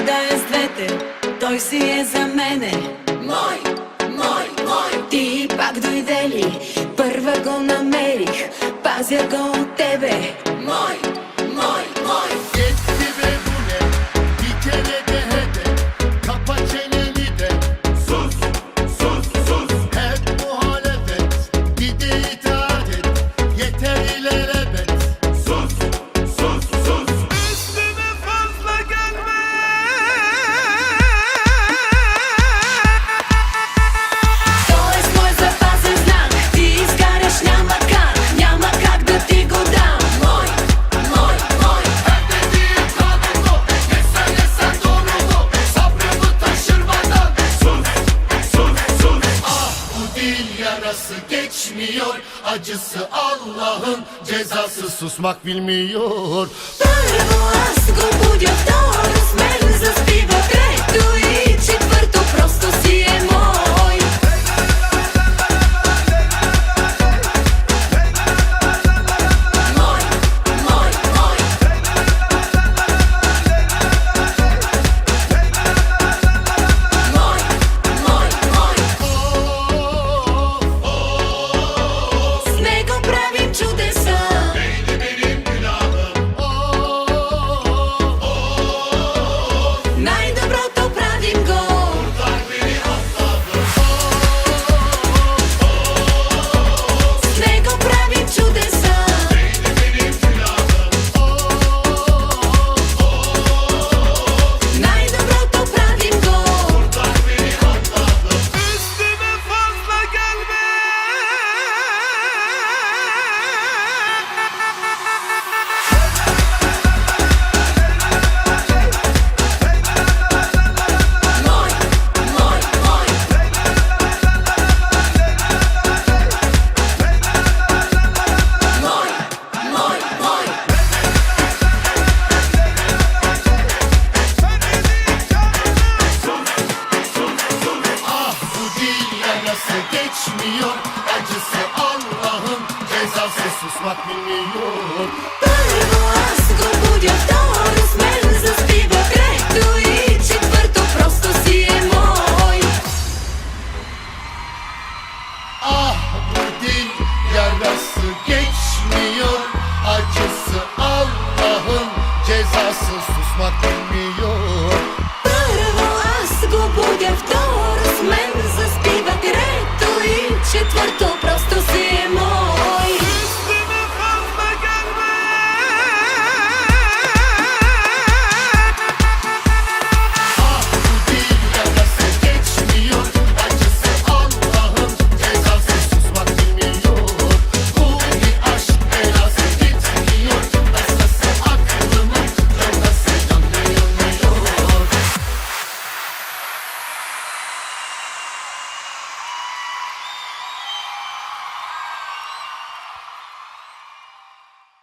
да е с двете, той си е за мене. Мой, мой, мой. Ти пак дойде ли? Първа го намерих, пазя го от тебе. Мой, мой, мой. Yetti ve bu ne? Bir kere de hede. Kapa çeneni de. Sus, sus, sus. Hep muhalefet. Bir de itaat et. Yeter ilelebet. Sus, sus, sus. Üstüme fazla gelme. Той е с мой запасен знак, ти изкараш няма как да ти го дам. Мой, мой, мой. Hep dediğim kanunlu. Yesen doğrulu. Sabrımı taşırmadan. Sus, sus, sus. Ah, bu dil yarası geçmiyor. Acısı Allah'ın cezası, susmak bilmiyor. Първо аз го будя, второ с мен заспива, трето и четвърто просто си е мой. Мой, мой, мой. Мой, мой, мой. С него правим чудеса. Neydi benim günahım? Най-доброто правим го. Kurtar beni Allah'ım. С него правим чудеса. Neydi benim günahım? Най-доброто правим го. Kurtar beni Allah'ım. Üstüme fazla gelme. Мой, мой, мой. Мой, мой, мой. Ah, bu dil yarası geçmiyor. Acısı Allah'ın cezası, susmak bilmiyor. Първо аз го будя, второ с мен заспива, трето и четвърто просто си е мой. Ah, bu dil yarası geçmiyor.